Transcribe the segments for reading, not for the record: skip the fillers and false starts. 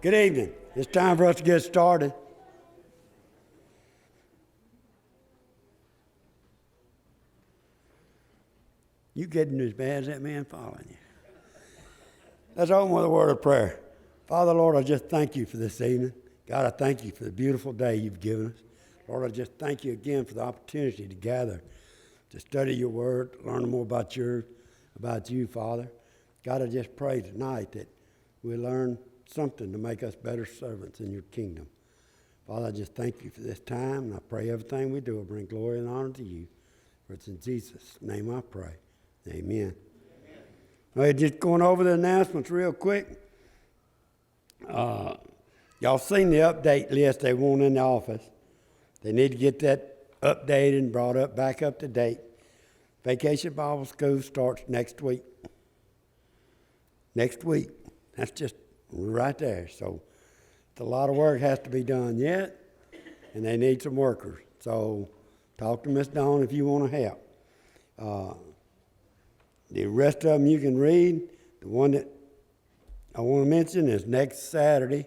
Good evening. It's time for us to get started. You getting as bad as that man following you. Let's open with a word of prayer. Father, Lord, I just thank you for this evening. God, I thank you for the beautiful day you've given us. Lord, I just thank you again for the opportunity to gather, to study your word, learn more about you, Father. God, I just pray tonight that we learn something to make us better servants in your kingdom. Father, I just thank you for this time, and I pray everything we do will bring glory and honor to you. For it's in Jesus' name I pray. Amen. All right, just going over the announcements real quick. Y'all seen the update list they want in the office. They need to get that updated and brought up back up to date. Vacation Bible School starts next week. Next week. That's just right there. So it's a lot of work has to be done yet, and they need some workers. So talk to Miss Dawn if you want to help. The rest of them you can read. The one that I want to mention is next Saturday.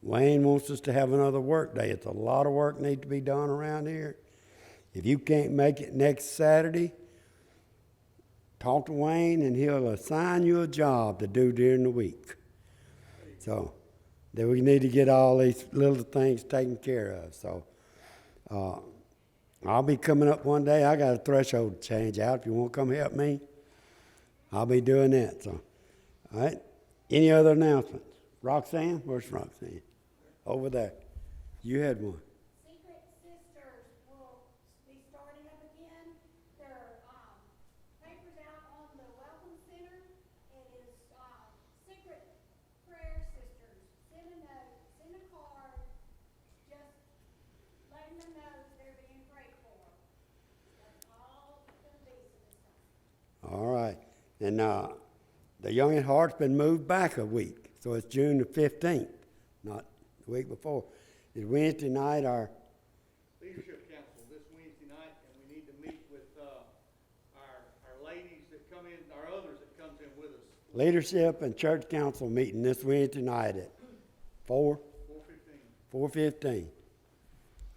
Wayne wants us to have another work day. It's a lot of work needs to be done around here. If you can't make it next Saturday, talk to Wayne and he'll assign you a job to do during the week. So then we need to get all these little things taken care of. So I'll be coming up one day. I got a threshold to change out. If you want to come help me, I'll be doing that. So, all right. Any other announcements? Roxanne? Where's Roxanne? Over there. You had one. Secret Sisters will be starting up again. Their papers out on the Welcome Center. It is Secret Prayer Sisters. Send a note, send a card, just letting them know that they're being prayed for. That's all it's going to be for this time. All right. And the Young at Heart's been moved back a week. So it's June the 15th, not the week before. It's Wednesday night, our Leadership Council this Wednesday night, and we need to meet with our ladies that come in, our others that comes in with us. Leadership and Church Council meeting this Wednesday night at 4? 4:15.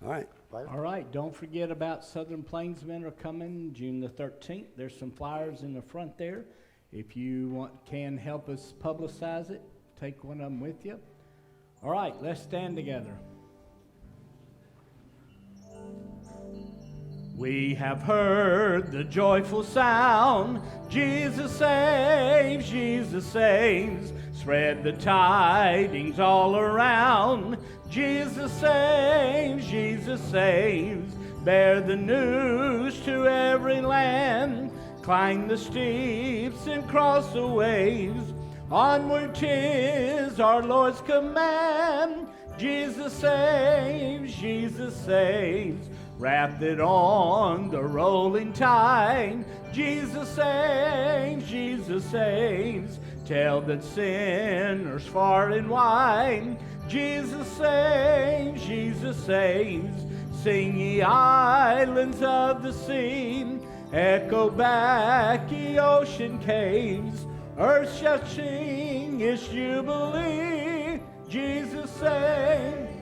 All right. All right, don't forget about Southern Plainsmen are coming June the 13th. There's some flyers in the front there. If you can help us publicize it, take one of them with you. All right, let's stand together. We have heard the joyful sound, Jesus saves, Jesus saves. Spread the tidings all around, Jesus saves, Jesus saves. Bear the news to every land, climb the steeps and cross the waves. Onward 'tis our Lord's command, Jesus saves, Jesus saves. Rafted on the rolling tide, Jesus saves, Jesus saves. Tell that sinners far and wide, Jesus saves, Jesus saves. Sing ye islands of the sea, echo back ye ocean caves. Earth shall sing its jubilee, Jesus saves.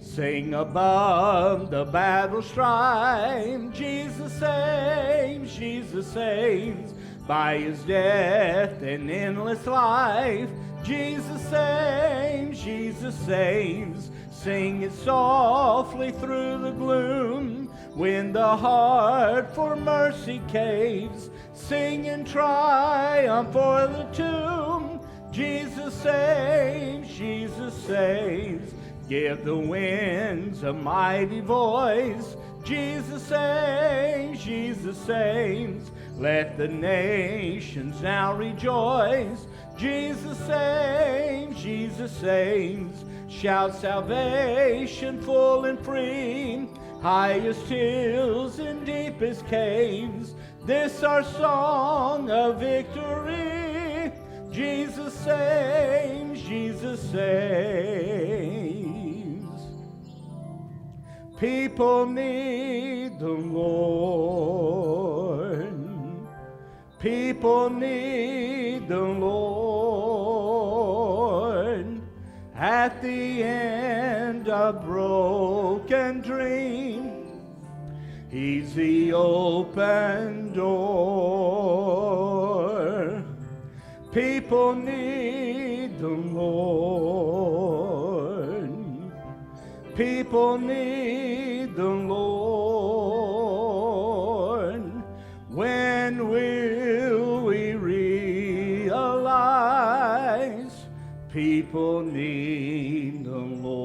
Sing above the battle strife, Jesus saves, Jesus saves. By his death and endless life, Jesus saves, Jesus saves. Sing it softly through the gloom, when the heart for mercy caves. Sing in triumph for the tomb, Jesus saves, Jesus saves. Give the winds a mighty voice, Jesus saves, Jesus saves. Let the nations now rejoice, Jesus saves, Jesus saves. Shout salvation full and free, highest hills and deepest caves. This our song of victory, Jesus saves, Jesus saves. People need the Lord. People need the Lord. At the end of broken dreams, He's the open door. People need the Lord. People need the Lord. When will we realize people need the Lord?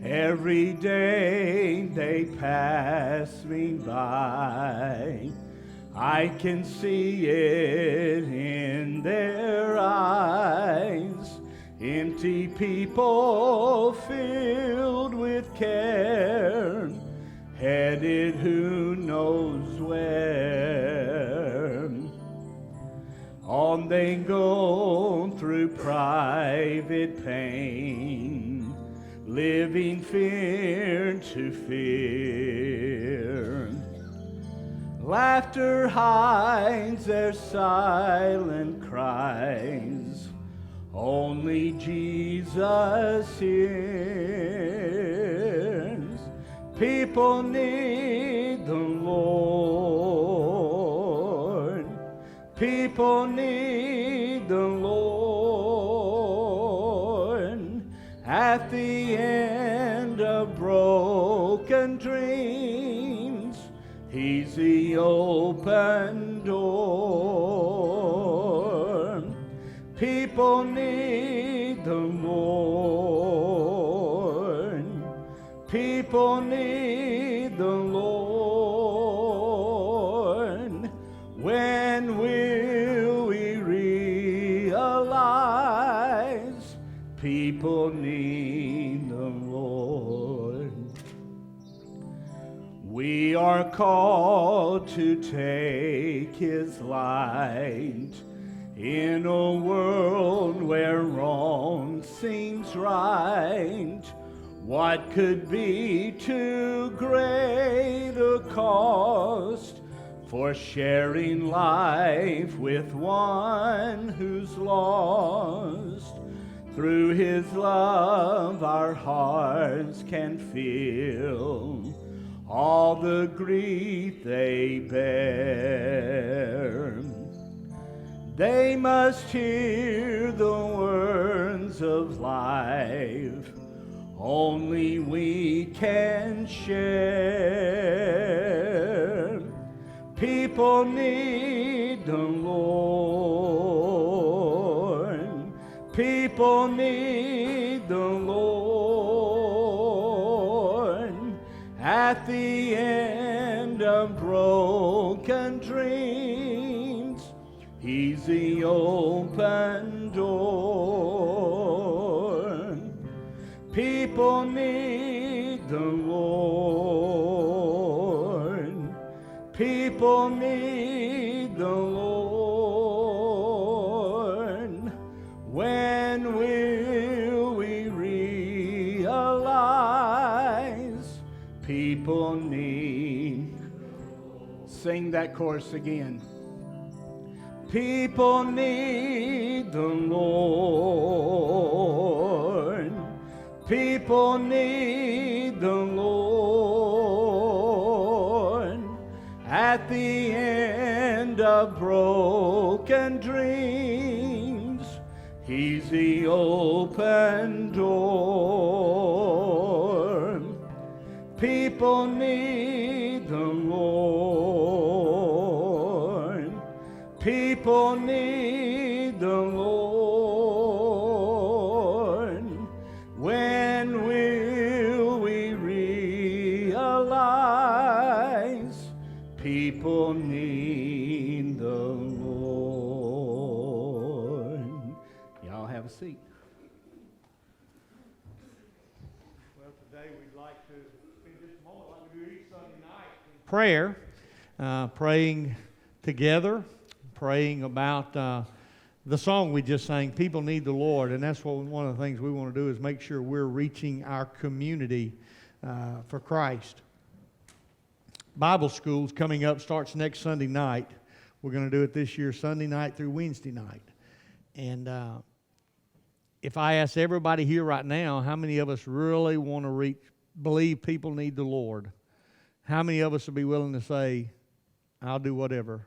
Every day they pass me by, I can see it in their eyes. Empty people filled with care, headed who knows where. On they go through private pain, living fear to fear. Laughter hides their silent cries. Only Jesus hears. People need the Lord. People need the Lord. At the end of broken dreams, He's the open door. People need the Lord. People need the Lord. When will we realize people need the Lord? We are called to take His light in a world where wrong seems right. What could be too great a cost for sharing life with one who's lost? Through His love our hearts can feel all the grief they bear. They must hear the words of life only we can share. People need the Lord. People need the Lord. At the end of broken dreams, He's the open door. People need the Lord. People need the Lord. When will we realize people need? Sing that chorus again. People need the Lord. People need the Lord. At the end of broken dreams, He's the open door. People need the Lord. People need the Lord. When will we realize people need the Lord? Y'all have a seat. Well, today we'd like to spend just a moment like we do each Sunday night in prayer, praying together, praying about the song we just sang, People Need the Lord. And that's what one of the things we want to do is make sure we're reaching our community for Christ. Bible school's coming up, starts next Sunday night. We're going to do it this year Sunday night through Wednesday night. And if I ask everybody here right now, how many of us really want to believe people need the Lord? How many of us would be willing to say, I'll do whatever?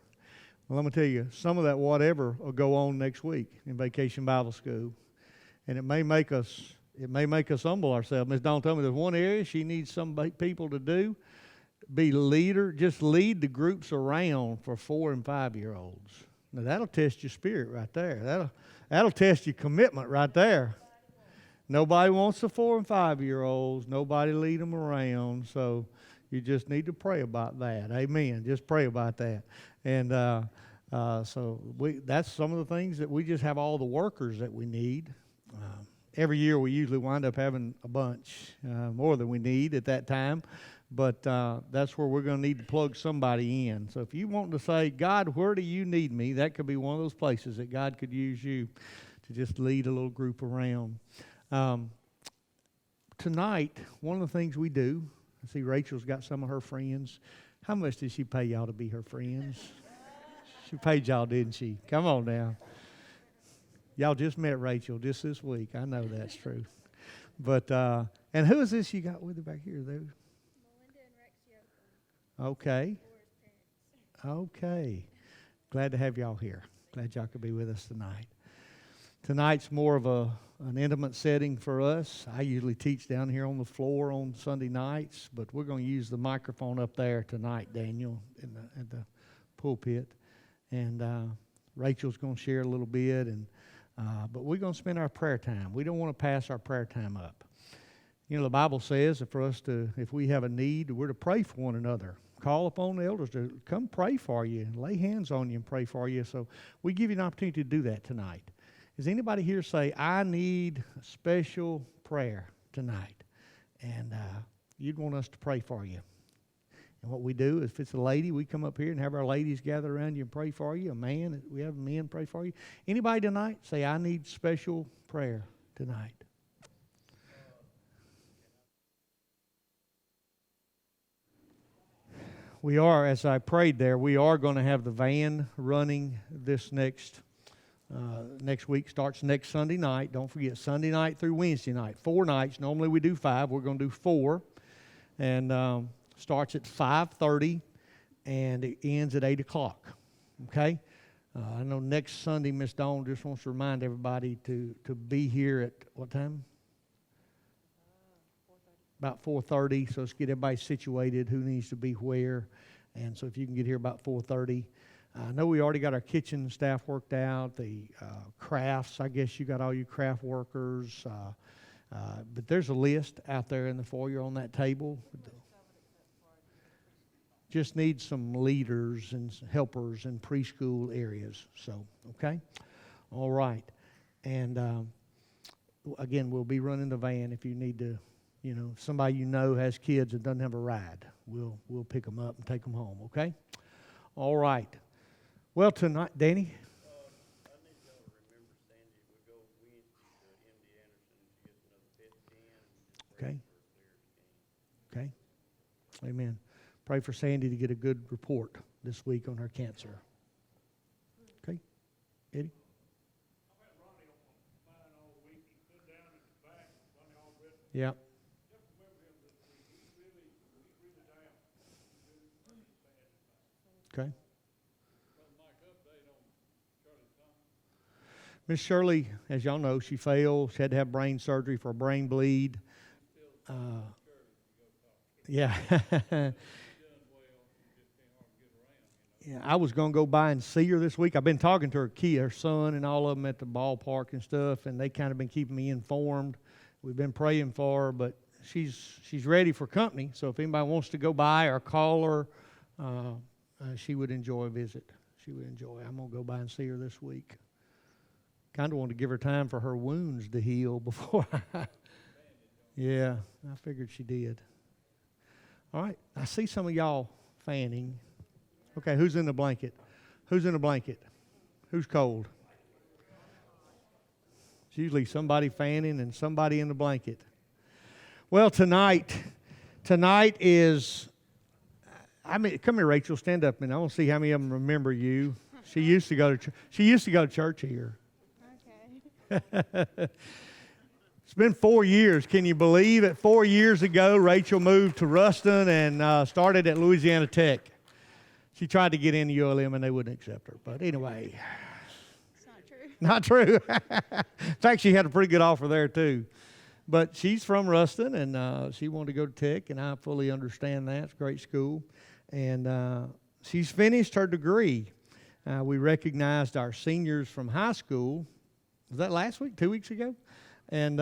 Well, let me tell you, some of that whatever will go on next week in Vacation Bible School. And it may make us humble ourselves. Ms. Dawn told me there's one area she needs some people to do. Be leader, just lead the groups around for 4 and 5 year olds. Now that'll test your spirit right there. That'll test your commitment right there. Nobody wants the 4 and 5 year olds. Nobody lead them around. So you just need to pray about that. Amen. Just pray about that. And that's some of the things that we just have all the workers that we need. Every year we usually wind up having a bunch, more than we need at that time. But that's where we're going to need to plug somebody in. So if you want to say, God, where do you need me? That could be one of those places that God could use you to just lead a little group around. Tonight, one of the things we do, I see Rachel's got some of her friends. How much did she pay y'all to be her friends? She paid y'all, didn't she? Come on now. Y'all just met Rachel just this week. I know that's true. But, and who is this you got with her back here, though? Okay. Okay. Glad to have y'all here. Glad y'all could be with us tonight. Tonight's more of an intimate setting for us. I usually teach down here on the floor on Sunday nights, but we're going to use the microphone up there tonight, Daniel, at the pulpit. And Rachel's going to share a little bit, but we're going to spend our prayer time. We don't want to pass our prayer time up. You know, the Bible says that for us to, if we have a need, we're to pray for one another. Call upon the elders to come pray for you, lay hands on you and pray for you. So we give you an opportunity to do that tonight. Does anybody here say, I need a special prayer tonight? And you'd want us to pray for you. And what we do, if it's a lady, we come up here and have our ladies gather around you and pray for you. A man, we have men pray for you. Anybody tonight say, I need special prayer tonight? We are, as I prayed there, we are going to have the van running this next week. Starts next Sunday night. Don't forget, Sunday night through Wednesday night. 4 nights. Normally we do 5. We're going to do 4. And starts at 5:30 and it ends at 8 o'clock. Okay? I know next Sunday, Miss Dawn just wants to remind everybody to be here at what time? About 4:30, so let's get everybody situated, who needs to be where. And so if you can get here about 4:30. I know we already got our kitchen staff worked out, the crafts, I guess you got all your craft workers. But there's a list out there in the foyer on that table. Just need some leaders and helpers in preschool areas. So, okay? All right. And again, we'll be running the van if you need to. You know, if somebody you know has kids and doesn't have a ride, we'll pick them up and take them home, okay? All right. Well, tonight, Danny? I need y'all to remember Sandy. We go Wednesday to MD Anderson. She gets another PET scan. Okay. For a clear scan. Okay. Amen. Pray for Sandy to get a good report this week on her cancer. Okay? Eddie? Yeah. Okay. Miss Shirley, as y'all know, she failed. She had to have brain surgery for a brain bleed. Yeah. Yeah, I was going to go by and see her this week. I've been talking to her son, and all of them at the ballpark and stuff, and they kind of been keeping me informed. We've been praying for her, but she's ready for company. So if anybody wants to go by or call her, she would enjoy a visit. She would enjoy. I'm going to go by and see her this week. Kind of want to give her time for her wounds to heal before Yeah, I figured she did. All right, I see some of y'all fanning. Okay, who's in the blanket? Who's in the blanket? Who's cold? It's usually somebody fanning and somebody in the blanket. Well, tonight is, come here, Rachel, stand up, and I want to see how many of them remember you. She used to go to church here. It's been 4 years. Can you believe it? 4 years ago, Rachel moved to Ruston and started at Louisiana Tech. She tried to get into ULM and they wouldn't accept her. But anyway. It's not true. Not true. In fact, she had a pretty good offer there too. But she's from Ruston and she wanted to go to Tech, and I fully understand that. It's a great school. And she's finished her degree. We recognized our seniors from high school. Was that last week, 2 weeks ago? And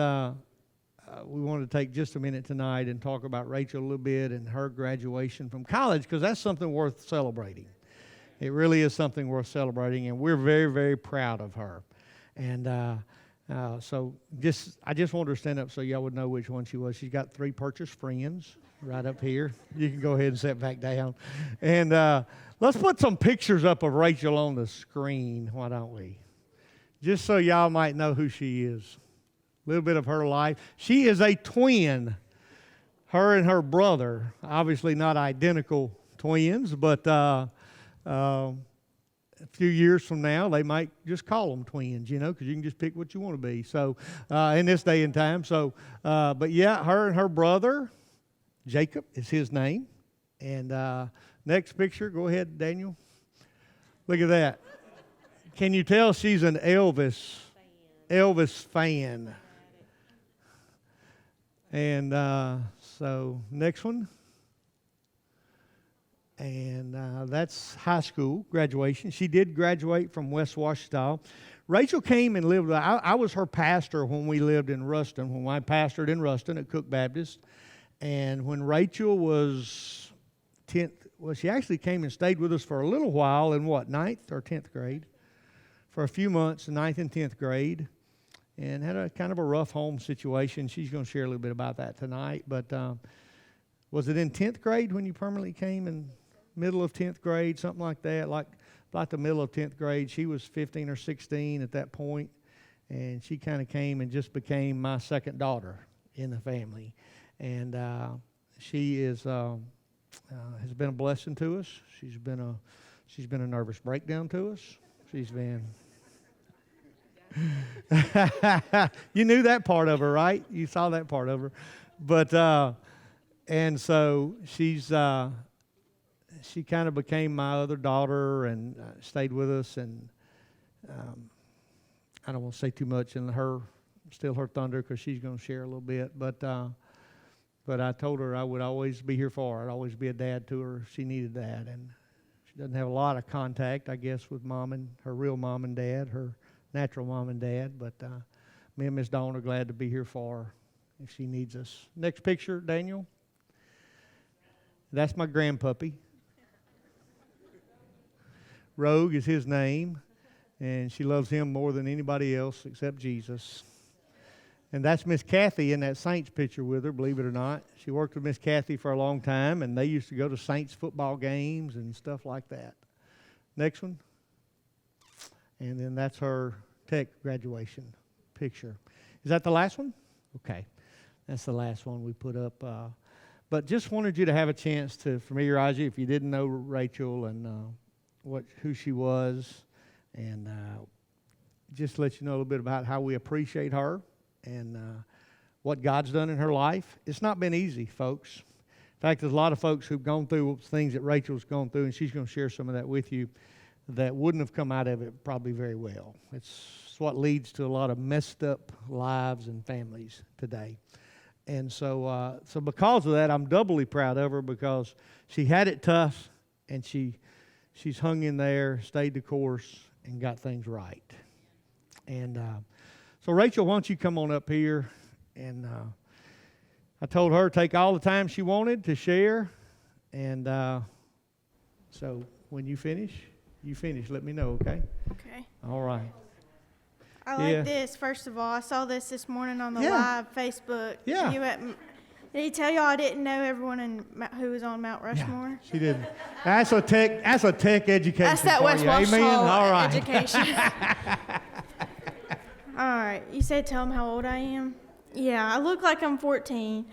we wanted to take just a minute tonight and talk about Rachel a little bit and her graduation from college, because that's something worth celebrating. It really is something worth celebrating, and we're very, very proud of her. And so I just wanted her to stand up so y'all would know which one she was. She's got 3 purchased friends right up here. You can go ahead and sit back down. And let's put some pictures up of Rachel on the screen, why don't we? Just so y'all might know who she is. A little bit of her life. She is a twin. Her and her brother, obviously not identical twins, but a few years from now, they might just call them twins, because you can just pick what you want to be. So, in this day and time. So, but yeah, her and her brother, Jacob is his name. And next picture, go ahead, Daniel. Look at that. Can you tell she's an Elvis fan? And so next one. And that's high school graduation. She did graduate from West Ouachita. Rachel came and lived. I was her pastor when we lived in Ruston, when I pastored in Ruston at Cook Baptist. And when Rachel was 10th, well, she actually came and stayed with us for a little while in what, 9th or 10th grade? For a few months, 9th and 10th grade. And had a kind of a rough home situation. She's going to share a little bit about that tonight. But was it in 10th grade when you permanently came, in middle of 10th grade, something like that? Like about the middle of 10th grade. She was 15 or 16 at that point. And she kind of came and just became my second daughter in the family. And she is has been a blessing to us. She's been a nervous breakdown to us. She's been... You knew that part of her, right? You saw that part of her. But and so she kind of became my other daughter and stayed with us. And I don't want to say too much in steal her thunder, because she's going to share a little bit. But I told her I would always be here for her. I'd always be a dad to her if she needed that. And she doesn't have a lot of contact, I guess, with mom and her real mom and dad, her natural mom and dad, but me and Miss Dawn are glad to be here for her if she needs us. Next picture, Daniel. That's my grandpuppy. Rogue is his name, and she loves him more than anybody else except Jesus. And that's Miss Kathy in that Saints picture with her, believe it or not. She worked with Miss Kathy for a long time, and they used to go to Saints football games and stuff like that. Next one. And then that's her Tech graduation picture. Is that the last one? Okay. That's the last one we put up. But just wanted you to have a chance to familiarize you if you didn't know Rachel and who she was, and just let you know a little bit about how we appreciate her and what God's done in her life. It's not been easy, folks. In fact, there's a lot of folks who've gone through things that Rachel's gone through, and she's going to share some of that with you, that wouldn't have come out of it probably very well. It's what leads to a lot of messed up lives and families today. And so because of that, I'm doubly proud of her, because she had it tough, and she's hung in there, stayed the course, and got things right. And so Rachel, why don't you come on up here? And I told her to take all the time she wanted to share. And so when you finish, let me know, okay? Okay. All right. I like Yeah. this. First of all, I saw this morning on the Yeah. live Facebook. Yeah. Did he tell y'all I didn't know everyone who was on Mount Rushmore? She didn't. That's a tech education. That's that for West you. Amen. Ouachita All right. education. All right. You said tell them how old I am? Yeah, I look like I'm 14.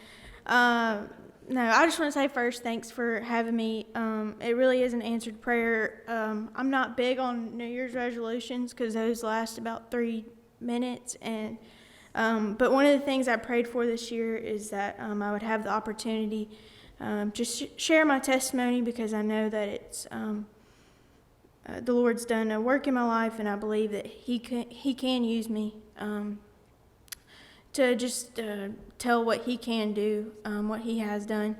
No, I just want to say first, thanks for having me. It really is an answered prayer. I'm not big on New Year's resolutions because those last about 3 minutes. And but one of the things I prayed for this year is that I would have the opportunity to share my testimony, because I know that it's the Lord's done a work in my life, and I believe that He can use me to just tell what He can do, what He has done.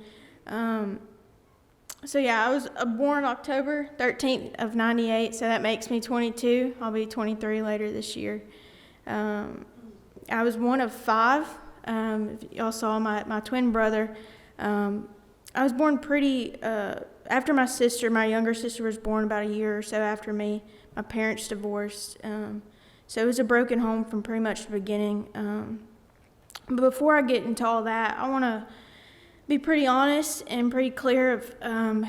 So yeah, I was born October 13th of 98, so that makes me 22. I'll be 23 later this year. I was one of 5. If y'all saw my twin brother, I was born pretty, after my younger sister was born about a year or so after me. My parents divorced, so it was a broken home from pretty much the beginning. But before I get into all that, I want to be pretty honest and pretty clear of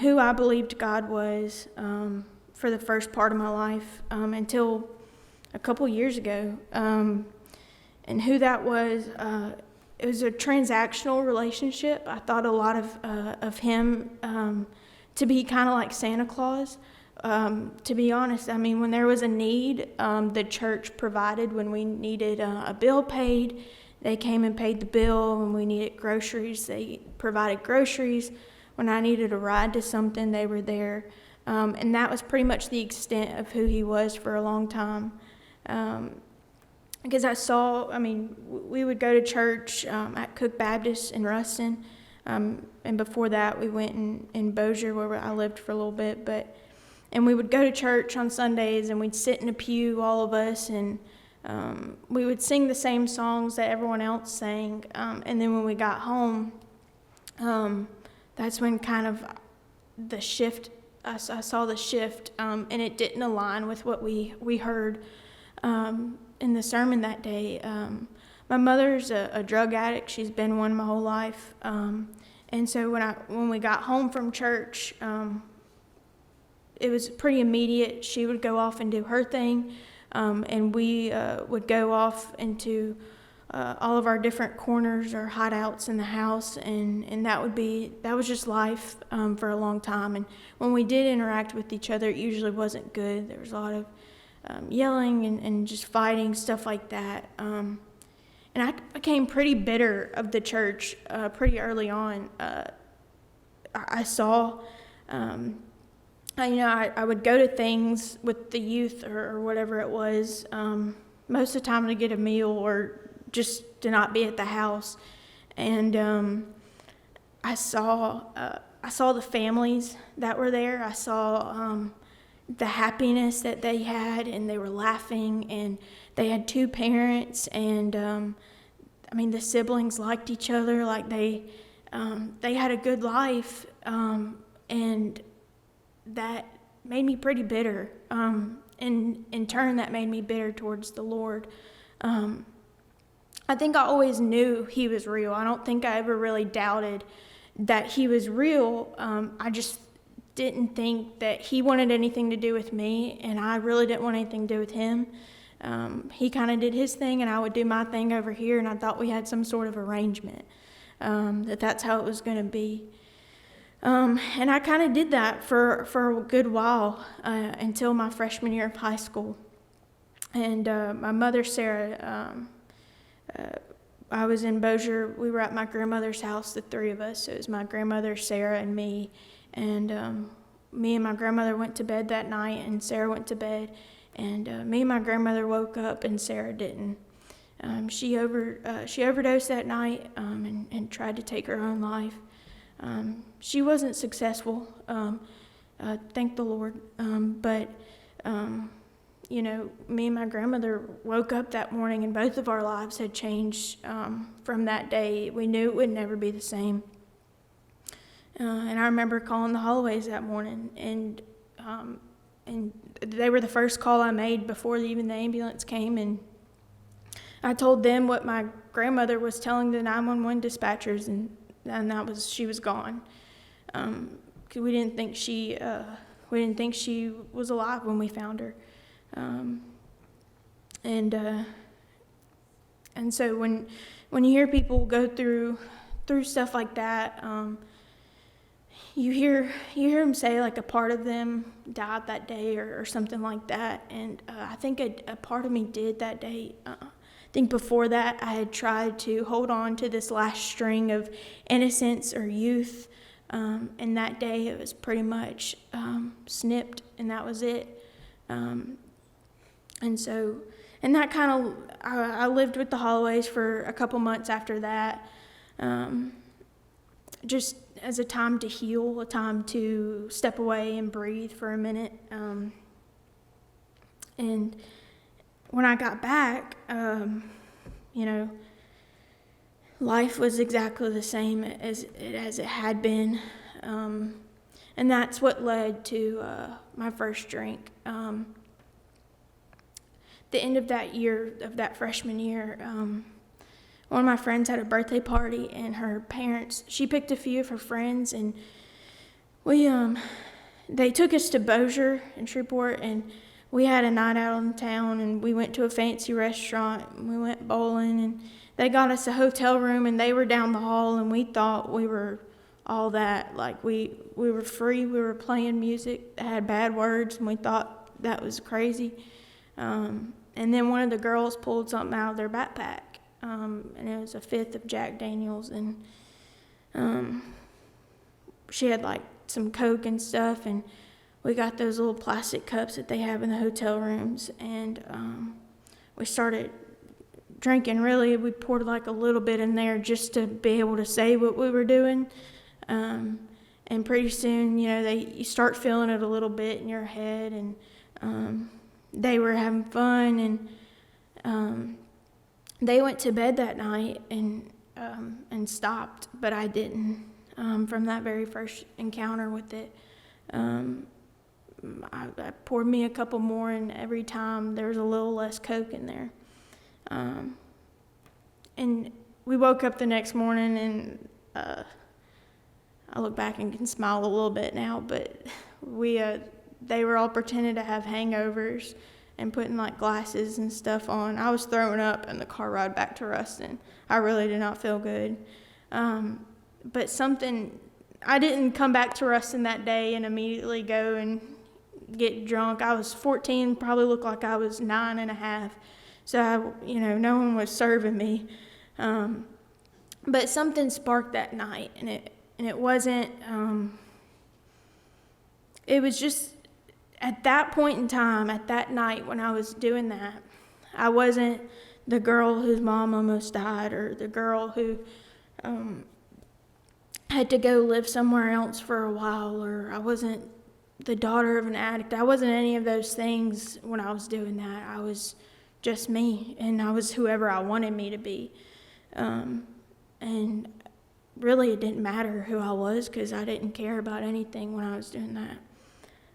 who I believed God was for the first part of my life until a couple years ago. And who that was, it was a transactional relationship. I thought a lot of Him to be kind of like Santa Claus. To be honest, I mean, when there was a need, the church provided. When we needed a bill paid, they came and paid the bill. When we needed groceries, they provided groceries. When I needed a ride to something, they were there. And that was pretty much the extent of who He was for a long time. Because we would go to church at Cook Baptist in Ruston. And before that, we went in Bossier, where I lived for a little bit. And we would go to church on Sundays, and we'd sit in a pew, all of us, and we would sing the same songs that everyone else sang. And then when we got home, that's when kind of the shift, I saw the shift, and it didn't align with what we heard in the sermon that day. My mother's a drug addict. She's been one my whole life. And so when we got home from church, it was pretty immediate. She would go off and do her thing, and we would go off into all of our different corners or hideouts in the house, and that was just life for a long time. And when we did interact with each other, it usually wasn't good. There was a lot of yelling and just fighting, stuff like that. And I became pretty bitter of the church pretty early on. I saw, I would go to things with the youth or whatever it was, most of the time to get a meal or just to not be at the house. And I saw the families that were there. I saw the happiness that they had, and they were laughing, and they had 2 parents, and the siblings liked each other, like they had a good life, and that made me pretty bitter. And in turn, that made me bitter towards the Lord. I think I always knew He was real. I don't think I ever really doubted that He was real. I just didn't think that He wanted anything to do with me, and I really didn't want anything to do with Him. He kind of did His thing, and I would do my thing over here, and I thought we had some sort of arrangement, that's how it was going to be. And I kind of did that for a good while until my freshman year of high school. And my mother, Sarah, I was in Bossier. We were at my grandmother's house, the 3 of us. So it was my grandmother, Sarah, and me. And me and my grandmother went to bed that night, and Sarah went to bed. And me and my grandmother woke up, and Sarah didn't. She overdosed that night and tried to take her own life. She wasn't successful, thank the Lord. But me and my grandmother woke up that morning, and both of our lives had changed from that day. We knew it would never be the same. And I remember calling the Holloways that morning, and they were the first call I made before even the ambulance came. And I told them what my grandmother was telling the 911 dispatchers, and that was she was gone. 'Cause we didn't think she was alive when we found her. And so when you hear people go through stuff like that, you hear them say like a part of them died that day or something like that, and I think a part of me did that day. I think before that I had tried to hold on to this last string of innocence or youth, and that day it was pretty much snipped, and that was it. And that kind of, I lived with the Holloways for a couple months after that, just as a time to heal, a time to step away and breathe for a minute. And when I got back, life was exactly the same as it had been. And that's what led to my first drink. The end of that year, of that freshman year, one of my friends had a birthday party, and her parents, she picked a few of her friends, and they took us to Bossier in Shreveport, and we had a night out in town, and we went to a fancy restaurant, and we went bowling, and they got us a hotel room, and they were down the hall, and we thought we were all that. Like, we were free, we were playing music that had bad words, and we thought that was crazy. And then one of the girls pulled something out of their backpack, and it was a fifth of Jack Daniels, and she had like some Coke and stuff, and we got those little plastic cups that they have in the hotel rooms, and we started drinking. Really, we poured like a little bit in there just to be able to say what we were doing, and pretty soon, you start feeling it a little bit in your head, and they were having fun, and they went to bed that night and stopped, but I didn't. From that very first encounter with it, I poured me a couple more, and every time there was a little less Coke in there. And we woke up the next morning, and I look back and can smile a little bit now, but they were all pretending to have hangovers and putting like glasses and stuff on. I was throwing up in the car ride back to Ruston. I really did not feel good. But I didn't come back to Ruston that day and immediately go and get drunk. I was 14, probably looked like I was 9 and a half. So, no one was serving me. But something sparked that night, and it wasn't, it was just at that point in time, at that night when I was doing that, I wasn't the girl whose mom almost died, or the girl who had to go live somewhere else for a while, or I wasn't the daughter of an addict. I wasn't any of those things when I was doing that. I was just me, and I was whoever I wanted me to be. And really it didn't matter who I was, because I didn't care about anything when I was doing that.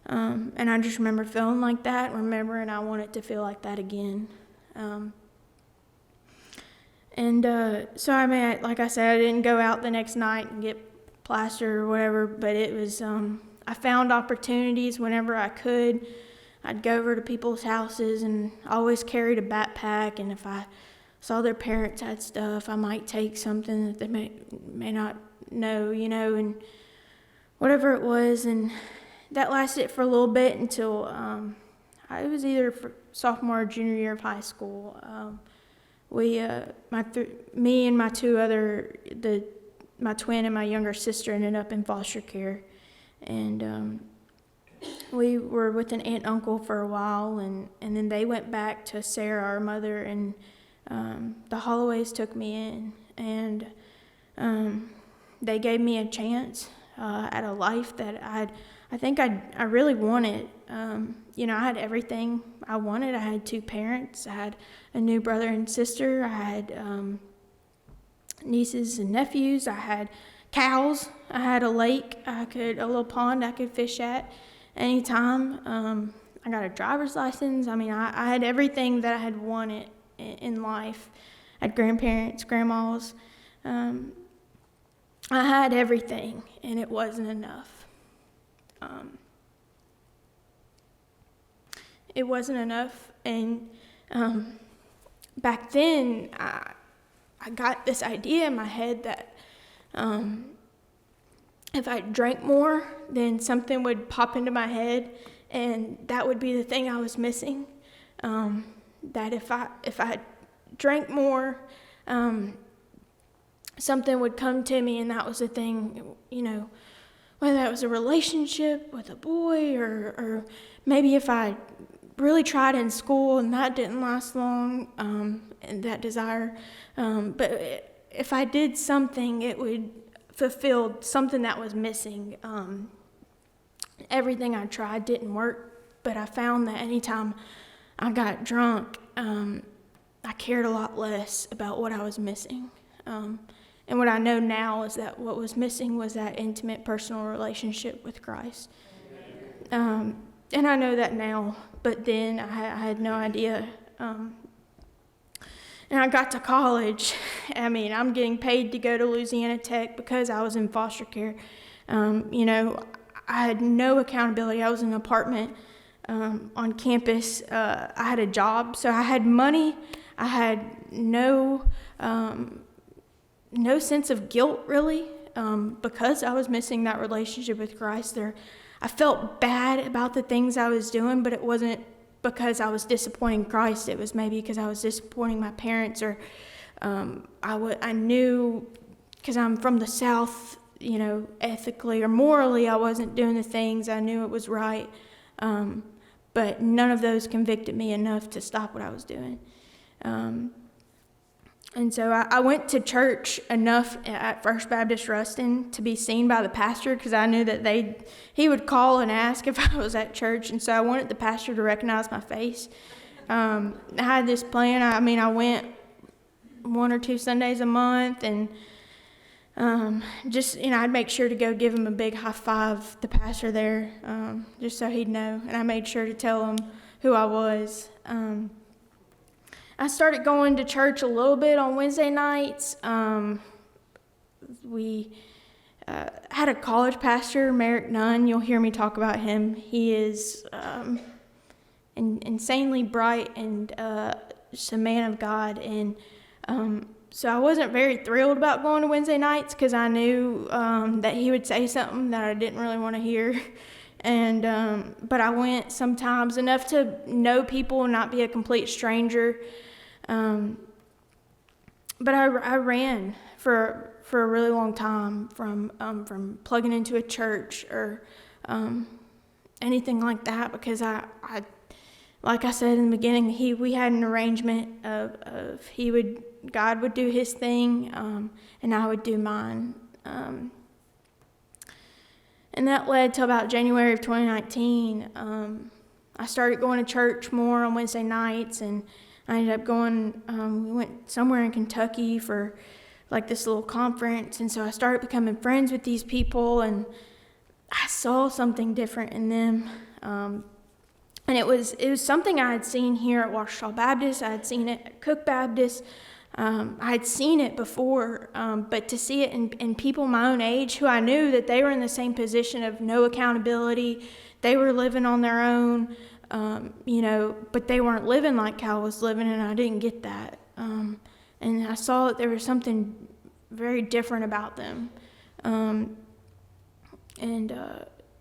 And I just remember feeling like that, remembering I wanted to feel like that again. So I mean, like I said, I didn't go out the next night and get plastered or whatever, but it was, I found opportunities whenever I could. I'd go over to people's houses, and I always carried a backpack, and if I saw their parents had stuff, I might take something that they may not know, and whatever it was. And that lasted for a little bit until it was either for sophomore or junior year of high school. Me and my my twin and my younger sister ended up in foster care, and we were with an aunt and uncle for a while, and then they went back to Sarah, our mother, and the Holloways took me in, and they gave me a chance at a life that I really wanted. I had everything I wanted. I had 2 parents. I had a new brother and sister. I had nieces and nephews. I had cows. I had a lake. A little pond I could fish at anytime. I got a driver's license. I mean, I had everything that I had wanted in life. I had grandparents, grandmas. I had everything, and it wasn't enough. It wasn't enough, and back then I got this idea in my head that if I drank more, then something would pop into my head, and that would be the thing I was missing. That if I drank more, something would come to me, and that was the thing, whether that was a relationship with a boy, or maybe if I really tried in school and that didn't last long, and that desire. But if I did something, it would fulfill something that was missing. Everything I tried didn't work, but I found that anytime I got drunk, I cared a lot less about what I was missing. And what I know now is that what was missing was that intimate personal relationship with Christ. And I know that now, but then I had no idea. And I got to college. I'm getting paid to go to Louisiana Tech because I was in foster care. I had no accountability. I was in an apartment on campus. I had a job, so I had money. I had no sense of guilt, really, because I was missing that relationship with Christ. I felt bad about the things I was doing, but it wasn't because I was disappointing Christ. It was maybe because I was disappointing my parents, or I knew, because I'm from the South, ethically or morally, I wasn't doing the things. I knew it was right, but none of those convicted me enough to stop what I was doing. And so I went to church enough at First Baptist Ruston to be seen by the pastor, because I knew that he would call and ask if I was at church, and so I wanted the pastor to recognize my face. I had this plan. I went 1 or 2 Sundays a month, and I'd make sure to go give him a big high five, the pastor there, just so he'd know, and I made sure to tell him who I was. I started going to church a little bit on Wednesday nights. We had a college pastor, Merrick Nunn. You'll hear me talk about him. He is insanely bright and just a man of God. And so I wasn't very thrilled about going to Wednesday nights, because I knew that he would say something that I didn't really want to hear. And but I went sometimes, enough to know people and not be a complete stranger. But I ran for a really long time from plugging into a church or anything like that, because I like I said in the beginning, we had an arrangement of God would do his thing, and I would do mine. And that led to about January of 2019. I started going to church more on Wednesday nights, and I ended up going, we went somewhere in Kentucky for like this little conference, and so I started becoming friends with these people, and I saw something different in them. And it was something I had seen here at Ouachita Baptist. I had seen it at Cook Baptist. I had seen it before, but to see it in people my own age who I knew that they were in the same position of no accountability, they were living on their own, but they weren't living like Cal was living, and I didn't get that. And I saw that there was something very different about them.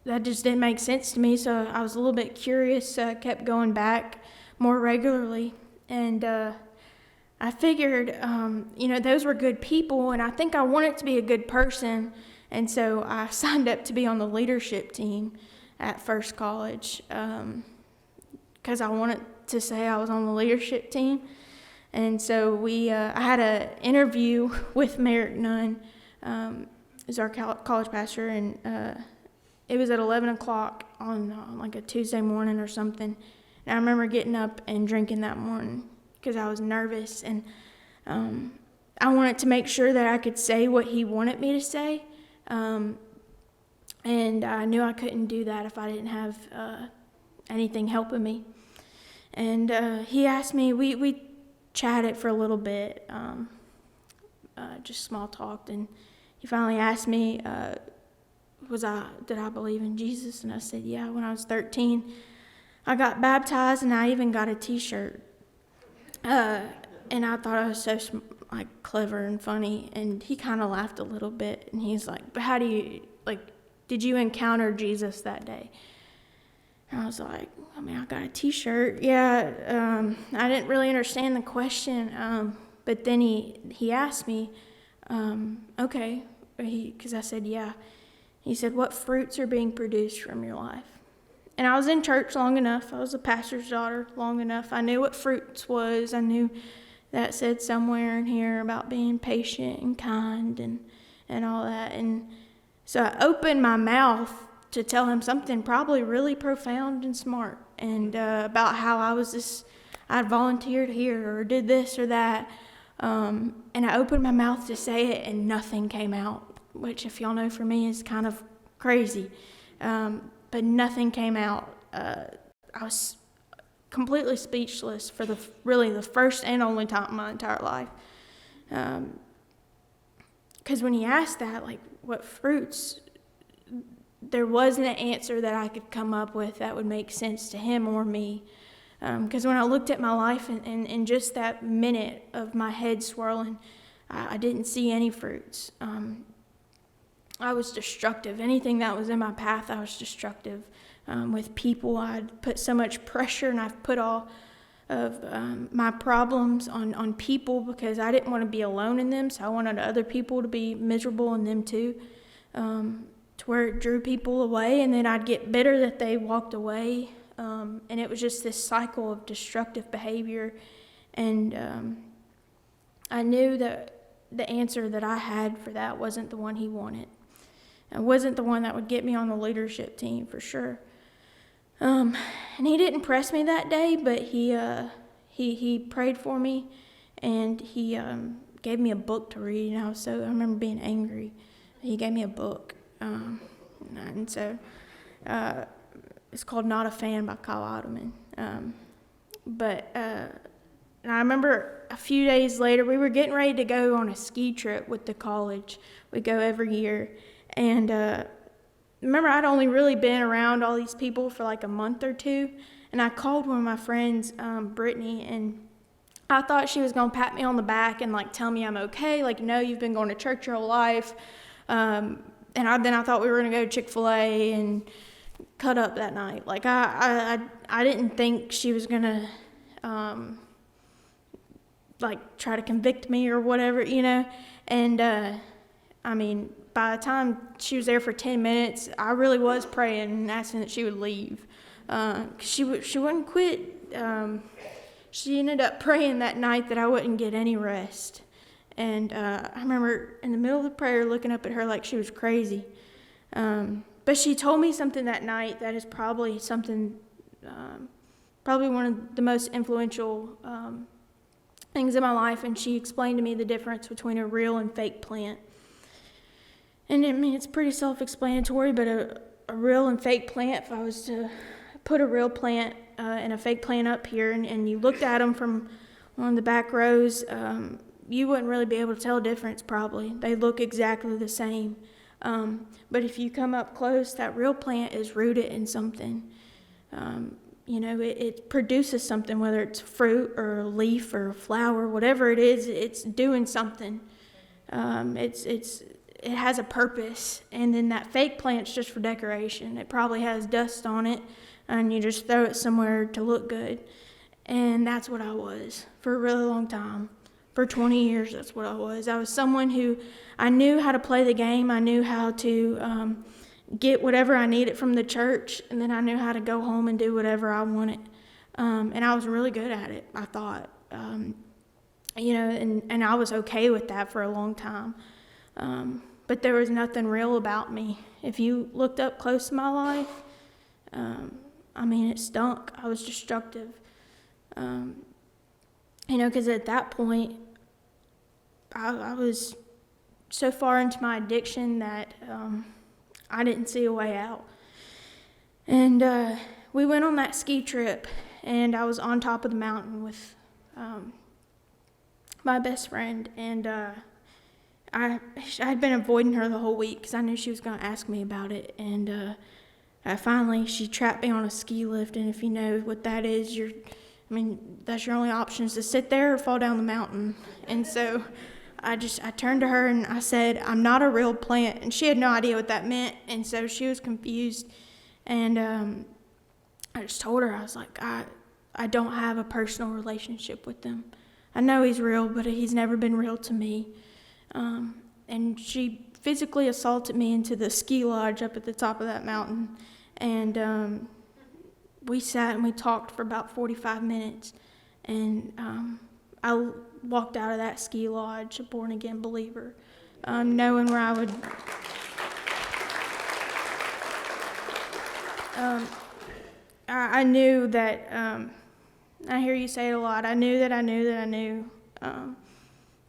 That just didn't make sense to me, so I was a little bit curious, so I kept going back more regularly. And I figured, those were good people, and I think I wanted to be a good person, and so I signed up to be on the leadership team at First College, because I wanted to say I was on the leadership team. And so I had an interview with Merrick Nunn, who's our college pastor, and it was at 11 o'clock on like a Tuesday morning or something. And I remember getting up and drinking that morning because I was nervous, and I wanted to make sure that I could say what he wanted me to say. And I knew I couldn't do that if I didn't have anything helping me. And he asked me, we chatted for a little bit, just small talked, and he finally asked me, did I believe in Jesus? And I said, yeah. When I was 13, I got baptized, and I even got a T-shirt. And I thought I was so clever and funny, and he kind of laughed a little bit, and he's like, but how do did you encounter Jesus that day? And I was like, I mean, I got a t-shirt. Yeah, I didn't really understand the question. But then he asked me, okay, because I said, yeah. He said, what fruits are being produced from your life? And I was in church long enough. I was a pastor's daughter long enough. I knew what fruits was. I knew that said somewhere in here about being patient and kind and all that. And so I opened my mouth to tell him something probably really profound and smart, and about how I'd volunteered here or did this or that. And I opened my mouth to say it, and nothing came out, which, if y'all know, for me is kind of crazy. But nothing came out. I was completely speechless for really the first and only time in my entire life. Because when he asked that, like, what fruits, there wasn't an answer that I could come up with that would make sense to him or me. Because when I looked at my life in just that minute of my head swirling, I didn't see any fruits. I was destructive. Anything that was in my path, I was destructive. With people, I'd put so much pressure, and I've put all of my problems on people because I didn't want to be alone in them, so I wanted other people to be miserable in them too, to where it drew people away, and then I'd get bitter that they walked away, and it was just this cycle of destructive behavior, and I knew that the answer that I had for that wasn't the one he wanted. It wasn't the one that would get me on the leadership team for sure. And he didn't press me that day, but he prayed for me, and he gave me a book to read. And I remember being angry. He gave me a book, and so it's called "Not a Fan" by Kyle Ottoman. And I remember a few days later, we were getting ready to go on a ski trip with the college. We go every year. And remember, I'd only really been around all these people for like a month or two. And I called one of my friends, Brittany, and I thought she was going to pat me on the back and like tell me I'm okay. Like, no, you've been going to church your whole life. Then I thought we were going to go to Chick-fil-A and cut up that night. Like, I didn't think she was going to like try to convict me or whatever, you know. And I mean, by the time she was there for 10 minutes, I really was praying and asking that she would leave. 'Cause she wouldn't quit. She ended up praying that night that I wouldn't get any rest. And I remember in the middle of the prayer looking up at her like she was crazy. But she told me something that night that is probably something, probably one of the most influential things in my life. And she explained to me the difference between a real and fake plant. And I mean, it's pretty self-explanatory, but a real and fake plant, if I was to put a real plant and a fake plant up here, and you looked at them from one of the back rows, you wouldn't really be able to tell a difference probably. They look exactly the same. But if you come up close, that real plant is rooted in something. You know, it produces something, whether it's fruit or a leaf or a flower, whatever it is, it's doing something. It has a purpose, and then that fake plant's just for decoration. It probably has dust on it, and you just throw it somewhere to look good. And that's what I was for a really long time. For 20 years, that's what I was. I was someone who, I knew how to play the game. I knew how to get whatever I needed from the church, and then I knew how to go home and do whatever I wanted. And I was really good at it, I thought. You know, and I was okay with that for a long time. But there was nothing real about me. If you looked up close to my life, I mean, it stunk. I was destructive. You know, because at that point, I was so far into my addiction that I didn't see a way out. And we went on that ski trip, and I was on top of the mountain with my best friend, and I had been avoiding her the whole week because I knew she was going to ask me about it. And finally, she trapped me on a ski lift. And if you know what that is, that's your only option is to sit there or fall down the mountain. And so I turned to her and I said, "I'm not a real plant." And she had no idea what that meant. And so she was confused. And I just told her, I was like, I don't have a personal relationship with him. I know he's real, but he's never been real to me. And she physically assaulted me into the ski lodge up at the top of that mountain. And we sat and we talked for about 45 minutes. And I walked out of that ski lodge a born-again believer, knowing where I would... I knew that, I hear you say it a lot, I knew that I knew that I knew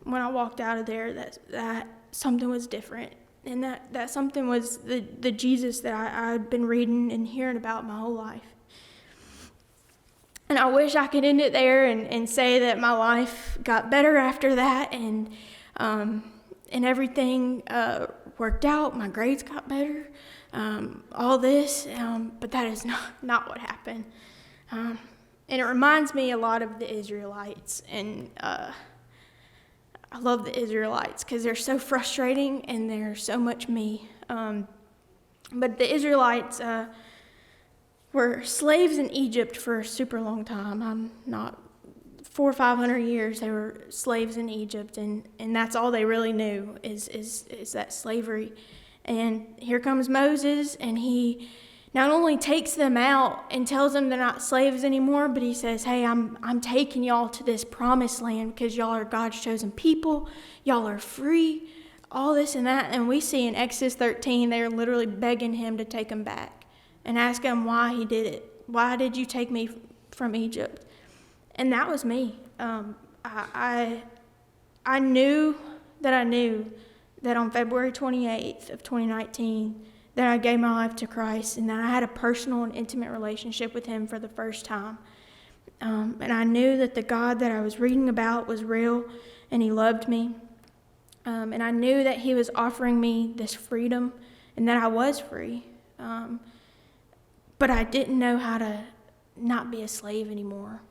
when I walked out of there that something was different. And that something was the Jesus that I'd been reading and hearing about my whole life. And I wish I could end it there and say that my life got better after that and everything worked out, my grades got better, all this, but that is not what happened. And it reminds me a lot of the Israelites, and I love the Israelites because they're so frustrating and they're so much me. But the Israelites were slaves in Egypt for a super long time. I'm not 400 or 500 years they were slaves in Egypt, and that's all they really knew is that slavery. And here comes Moses, and he not only takes them out and tells them they're not slaves anymore, but he says, "Hey, I'm taking y'all to this promised land because y'all are God's chosen people. Y'all are free." All this and that. And we see in Exodus 13, they're literally begging him to take them back and ask him why he did it. Why did you take me from Egypt? And that was me. I knew that on February 28th of 2019, that I gave my life to Christ and that I had a personal and intimate relationship with him for the first time. And I knew that the God that I was reading about was real and he loved me. And I knew that he was offering me this freedom and that I was free. But I didn't know how to not be a slave anymore.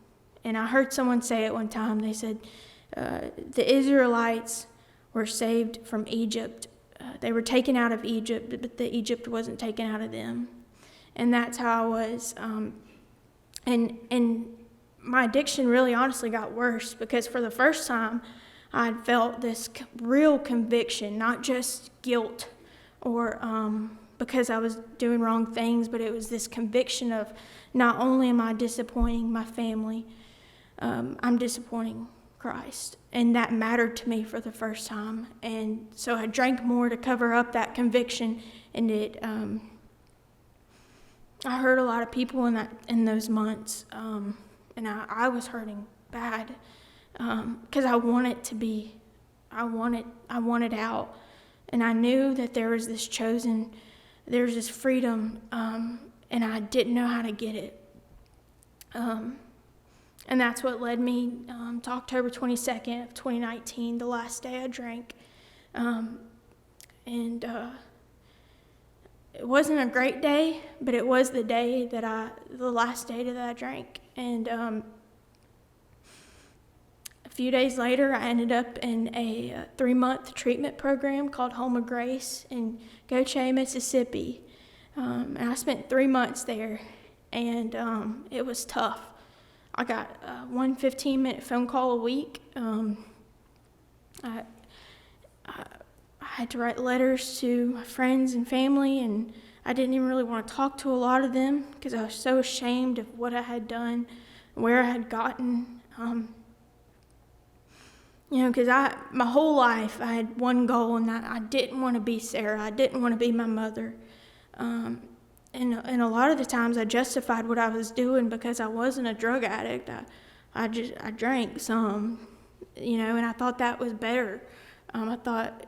And I heard someone say it one time. They said the Israelites were saved from Egypt. They were taken out of Egypt, but the Egypt wasn't taken out of them. And that's how I was. And my addiction really honestly got worse because for the first time, I felt this real conviction, not just guilt or because I was doing wrong things, but it was this conviction of not only am I disappointing my family, I'm disappointing Christ. And that mattered to me for the first time. And so I drank more to cover up that conviction. And I hurt a lot of people in those months. And I was hurting bad because I wanted out. And I knew that there was this freedom, and I didn't know how to get it. And that's what led me to October 22nd of 2019, the last day I drank. And it wasn't a great day, but it was the last day that I drank. And a few days later, I ended up in a 3-month treatment program called Home of Grace in Ouachita, Mississippi. And I spent 3 months there, and it was tough. I got one 15-minute phone call a week. I had to write letters to my friends and family, and I didn't even really want to talk to a lot of them because I was so ashamed of what I had done, where I had gotten. Because my whole life I had one goal, and that I didn't want to be Sarah. I didn't want to be my mother. And a lot of the times I justified what I was doing because I wasn't a drug addict. I drank some, and I thought that was better. I thought,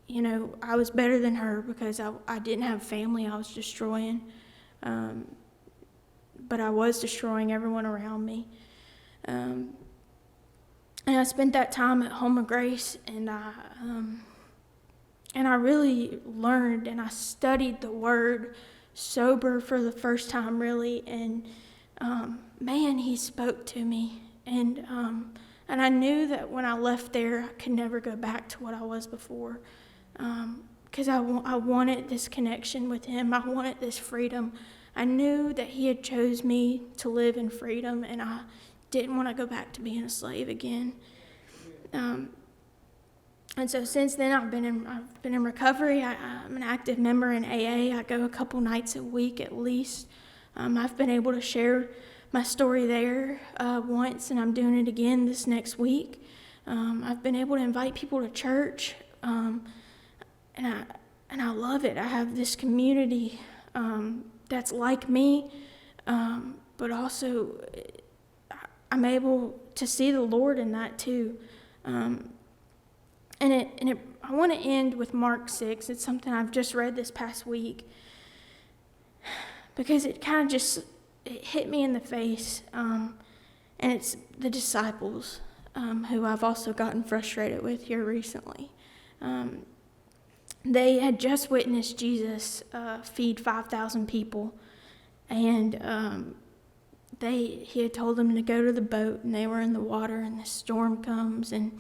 I was better than her because I didn't have family I was destroying. But I was destroying everyone around me. And I spent that time at Home of Grace, and I really learned and I studied the Word sober for the first time, really. And man, he spoke to me, and And I knew that when I left there, I could never go back to what I was before. Because I wanted this connection with him. I wanted this freedom. I knew that he had chose me to live in freedom, and I didn't want to go back to being a slave again. And so since then, I've been in recovery. I'm an active member in AA. I go a couple nights a week at least. I've been able to share my story there once, and I'm doing it again this next week. I've been able to invite people to church, and I love it. I have this community that's like me, but also I'm able to see the Lord in that too. I want to end with Mark 6. It's something I've just read this past week because it kind of just hit me in the face. And it's the disciples who I've also gotten frustrated with here recently. They had just witnessed Jesus feed 5,000 people, and he had told them to go to the boat, and they were in the water, and the storm comes, and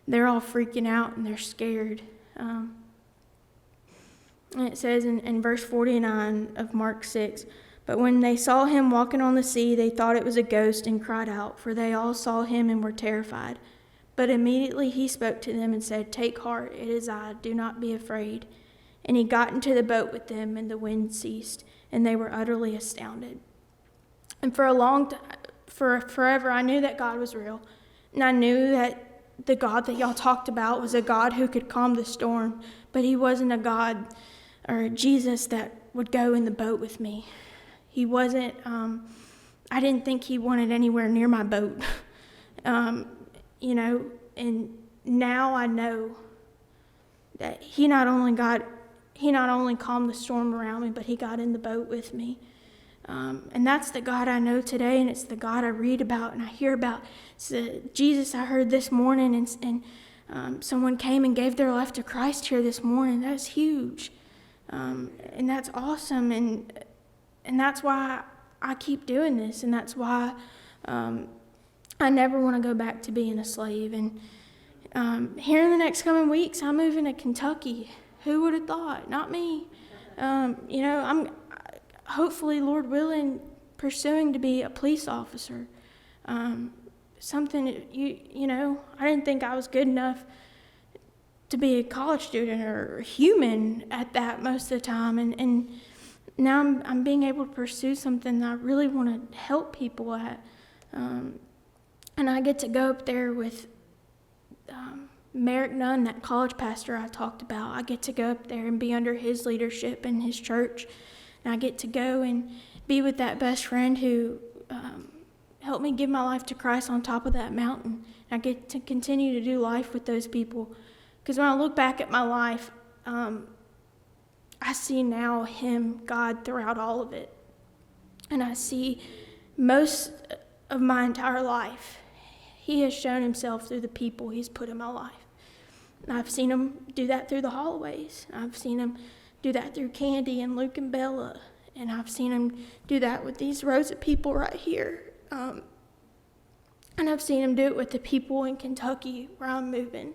they're all freaking out, and they're scared. And it says in verse 49 of Mark 6, "But when they saw him walking on the sea, they thought it was a ghost and cried out, for they all saw him and were terrified. But immediately he spoke to them and said, 'Take heart, it is I, do not be afraid.' And he got into the boat with them, and the wind ceased, and they were utterly astounded." And for a long time, for forever, I knew that God was real. And I knew that the God that y'all talked about was a God who could calm the storm, but he wasn't a God or a Jesus that would go in the boat with me. He wasn't, I didn't think he wanted anywhere near my boat. And now I know that he not only calmed the storm around me, but he got in the boat with me. And that's the God I know today, and it's the God I read about and I hear about. It's the Jesus I heard this morning, and someone came and gave their life to Christ here this morning. That's huge, and that's awesome, and that's why I keep doing this, and that's why I never want to go back to being a slave. And here in the next coming weeks, I'm moving to Kentucky. Who would have thought? Not me. I'm hopefully, Lord willing, pursuing to be a police officer. Something, I didn't think I was good enough to be a college student or human at that most of the time. And now I'm being able to pursue something that I really want to help people at. And I get to go up there with Merrick Nunn, that college pastor I talked about. I get to go up there and be under his leadership in his church. And I get to go and be with that best friend who helped me give my life to Christ on top of that mountain. I get to continue to do life with those people. Because when I look back at my life, I see now him, God, throughout all of it. And I see most of my entire life, he has shown himself through the people he's put in my life. And I've seen him do that through the hallways. I've seen him do that through Candy and Luke and Bella. And I've seen him do that with these rows of people right here. And I've seen him do it with the people in Kentucky where I'm moving.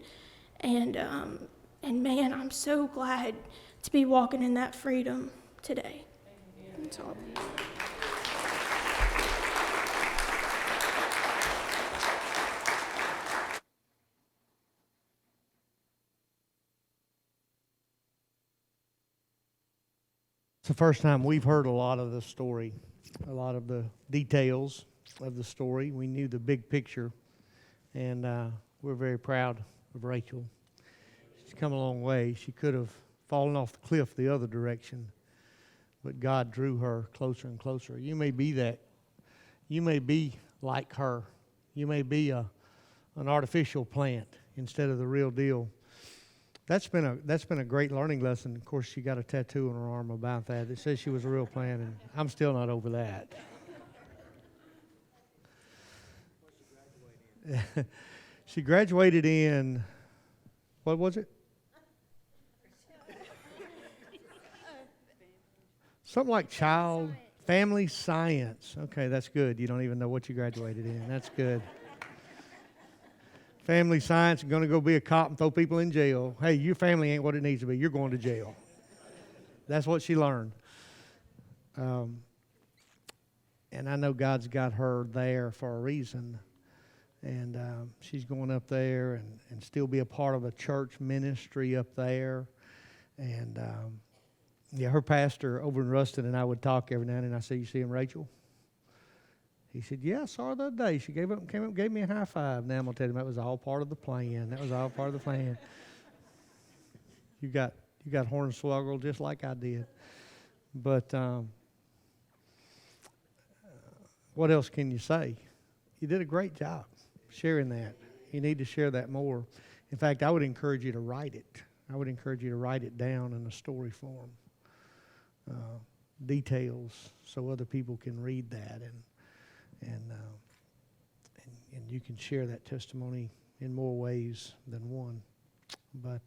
And man, I'm so glad to be walking in that freedom today. That's all. It's the first time we've heard a lot of the story, a lot of the details of the story. We knew the big picture, and we're very proud of Rachel. She's come a long way. She could have fallen off the cliff the other direction, but God drew her closer and closer. You may be that. You may be like her. You may be an artificial plant instead of the real deal. That's been a great learning lesson. Of course, she got a tattoo on her arm about that. It says she was a real plant, and I'm still not over that. She graduated in, what was it? Something like family science. Okay, that's good. You don't even know what you graduated in. That's good. family science and going to go be a cop and throw people in jail. Hey, your family ain't what it needs to be. You're going to jail. That's what she learned. And I know God's got her there for a reason. And she's going up there and still be a part of a church ministry up there. And yeah, her pastor over in Ruston and I would talk every now and then. I said, "You see him, Rachel?" He said, "Yeah, I saw her the other day. She came up and gave me a high five." Now I'm going to tell him that was all part of the plan. That was all part of the plan. You got hornswoggle just like I did. But what else can you say? You did a great job sharing that. You need to share that more. In fact, I would encourage you to write it. I would encourage you to write it down in a story form. Details so other people can read that and you can share that testimony in more ways than one. But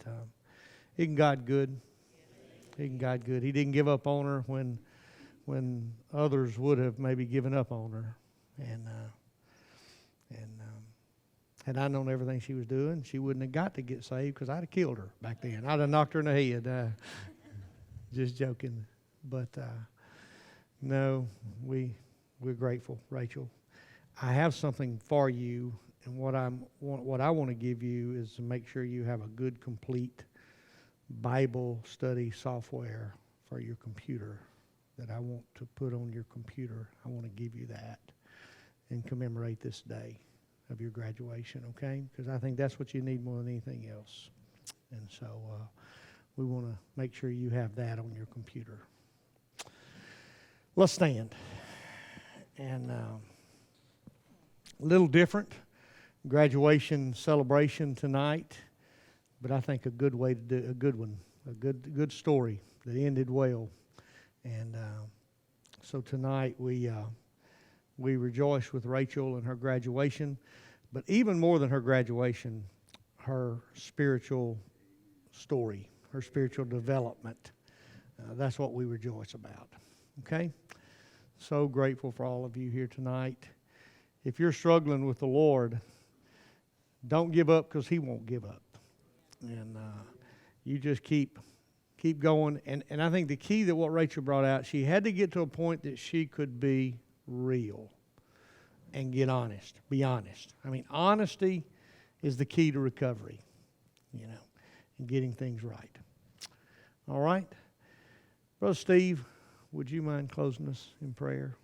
isn't God good? Isn't God good? He didn't give up on her when others would have maybe given up on her. And had I known everything she was doing, she wouldn't have got to get saved because I'd have killed her back then. I'd have knocked her in the head. Just joking. But no, we're grateful, Rachel. I have something for you, and what I want to give you is to make sure you have a good, complete Bible study software for your computer that I want to put on your computer. I want to give you that and commemorate this day of your graduation, okay? Because I think that's what you need more than anything else. And so we want to make sure you have that on your computer. Let's stand. And a little different graduation celebration tonight, but I think a good way to do a good one, a good story that ended well. And so tonight we rejoice with Rachel and her graduation, but even more than her graduation, her spiritual story, her spiritual development. That's what we rejoice about. Okay? So grateful for all of you here tonight. If you're struggling with the Lord, don't give up because He won't give up. And you just keep going. And I think the key that what Rachel brought out, she had to get to a point that she could be real and get honest, be honest. I mean, honesty is the key to recovery, you know, and getting things right. All right? Brother Steve, would you mind closing us in prayer?